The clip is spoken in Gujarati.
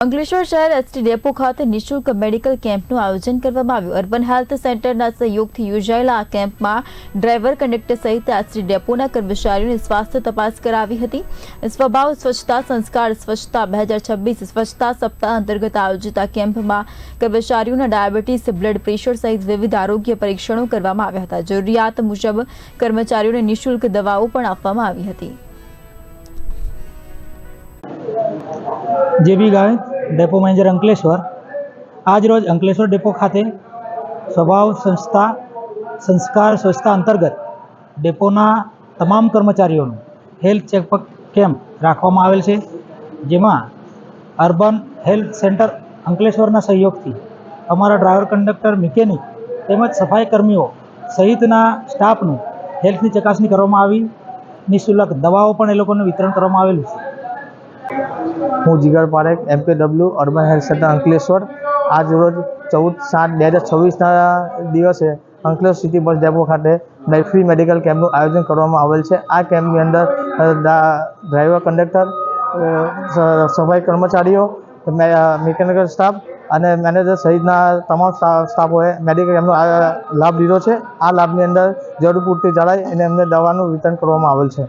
અંકલેશ્વર શહેર એસટી ડેપો ખાતે નિઃશુલ્ક મેડિકલ કેમ્પનું આયોજન કરવામાં આવ્યું। અર્બન હેલ્થ સેન્ટરના સહયોગથી યોજાયેલા આ કેમ્પમાં ડ્રાઈવર, કંડક્ટર સહિત એસટી ડેપોના કર્મચારીઓની સ્વાસ્થ્ય તપાસ કરાવી હતી। સ્વભાવ સ્વચ્છતા સંસ્કાર સ્વચ્છતા 2026 સ્વચ્છતા સપ્તાહ અંતર્ગત આયોજિત આ કેમ્પમાં કર્મચારીઓના ડાયાબિટીસ, બ્લડ પ્રેશર સહિત વિવિધ આરોગ્ય પરીક્ષણો કરવામાં આવ્યા હતા। જરૂરિયાત મુજબ કર્મચારીઓને નિઃશુલ્ક દવાઓ પણ આપવામાં આવી હતી। जेबी गावित डेपो मैनेजर अंकलेश्वर आज रोज अंकलेश्वर डेपो खाते स्वभाव संस्था संस्कार स्वच्छता अंतर्गत डेपोना तमाम कर्मचारीओ हेल्थ चेकअप केम्प राखवामां आवेल छे। जेमां अर्बन हेल्थ सेंटर अंकलेश्वरना सहयोगथी अमारा ड्राइवर, कंडक्टर, मिकेनिक તેમજ સફાઈ કર્મીઓ સહિતના સ્ટાફનું હેલ્થની ચકાસણી કરવામાં આવી। નિઃશુલ્ક દવાઓ પણ એ લોકોને વિતરણ કરવામાં આવેલું છે। હું Jigar Parekh MPW urban health centre Ankleshwar આજ રોજ 14/7/2026 દિવસે અંકલેશ્વર સિટી બસ ડેપો ખાતે ફ્રી મેડિકલ કેમ્પનું આયોજન કરવામાં આવેલ છે। આ કેમ્પની અંદર ડ્રાઈવર, કંડક્ટર, સફાઈ કર્મચારીઓ, મિકેનિકલ સ્ટાફ અને મેનેજર સહિતના તમામ સ્ટાફોએ મેડિકલ કેમ્પનો લાભ લીધો છે। આ લાભની અંદર જરૂર પૂરતી જણાય અને એમને દવાનું વિતરણ કરવામાં આવેલ છે।